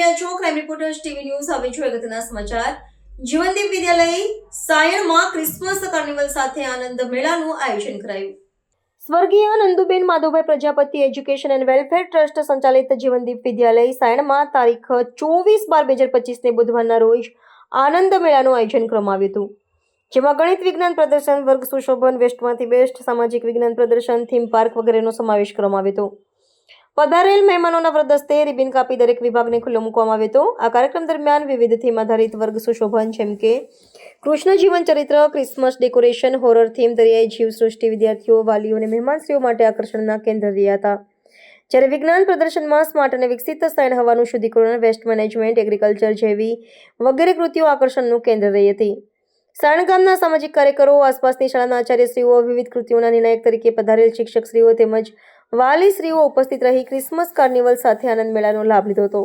રહ્યા છો crime reporters TV news. હવે જોઈએ અગત્યના સમાચાર. જીવનદીપ વિદ્યાલય સાયણમાં ક્રિસમસ કાર્નિવલ સાથે આનંદ મેળાનું આયોજન કરાયું. સ્વર્ગીય Nanduben Madhavbhai Prajapati education and welfare trust સંચાલિત જીવનદીપ વિદ્યાલય સાયણમાં તારીખ 24/12/2025 ને બુધવારના રોજ આનંદ મેળાનું આયોજન કરવામાં આવ્યું હતું, જેમાં ગણિત વિજ્ઞાન પ્રદર્શન, વર્ગ સુશોભન, વેસ્ટમાંથી બેસ્ટ, સામાજિક વિજ્ઞાન પ્રદર્શન, થીમ પાર્ક વગેરેનો સમાવેશ કરવામાં આવ્યો હતો. પધારેલ મહેમાનોના વરદ હસ્તે રિબિન કાપી દરેક વિભાગને ખુલ્લો મૂકવામાં આવ્યો હતો. આ કાર્યક્રમ દરમિયાન વિવિધ થીમ આધારિત વર્ગ સુશોભન જેમ કે કૃષ્ણ જીવન ચરિત્ર, ક્રિસમસ ડેકોરેશન, હોરર થીમ, દરિયાઈ જીવસૃષ્ટિ વિદ્યાર્થીઓ, વાલીઓ અને મહેમાનશ્રીઓ માટે આકર્ષણના કેન્દ્ર રહ્યા હતા. જ્યારે વિજ્ઞાન પ્રદર્શનમાં સ્માર્ટ અને વિકસિત સાયણ હવાનું શુદ્ધિકરણ, વેસ્ટ મેનેજમેન્ટ, એગ્રીકલ્ચર જેવી વગેરે કૃતિઓ આકર્ષણનું કેન્દ્ર રહી હતી. સાયણ ગામના સામાજિક કાર્યકરો, આસપાસની શાળાના આચાર્યશ્રીઓ, વિવિધ કૃતિઓના નિર્ણાયક તરીકે પધારેલ શિક્ષકશ્રીઓ તેમજ વાલીશ્રીઓ ઉપસ્થિત રહી ક્રિસમસ કાર્નિવલ સાથે આનંદ મેળાનો લાભ લીધો હતો.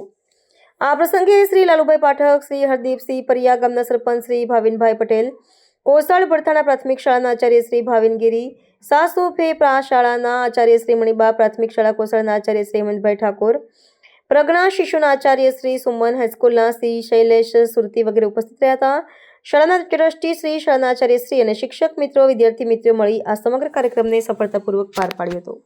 આ પ્રસંગે શ્રી લાલુભાઈ પાઠક, શ્રી હરદીપસિંહ પરિયા, ગામના સરપંચ શ્રી ભાવિનભાઈ પટેલ, કોસાળ ભરથાણા પ્રાથમિક શાળાના આચાર્ય શ્રી ભાવિનગીરી, સાસુફે શાળાના આચાર્ય શ્રી મણિબા, પ્રાથમિક શાળા કોસાળના આચાર્ય શ્રી હેમંતભાઈ ઠાકોર, પ્રજ્ઞા શિશુના આચાર્ય શ્રી સુમન, હાઈસ્કૂલના શ્રી શૈલેષ સુરતી વગેરે ઉપસ્થિત રહ્યા હતા. શાળાના ટ્રસ્ટી શ્રી, શાળાના આચાર્ય શ્રી અને શિક્ષક મિત્રો, વિદ્યાર્થી મિત્રો મળી આ સમગ્ર કાર્યક્રમને સફળતાપૂર્વક પાર પાડ્યો હતો.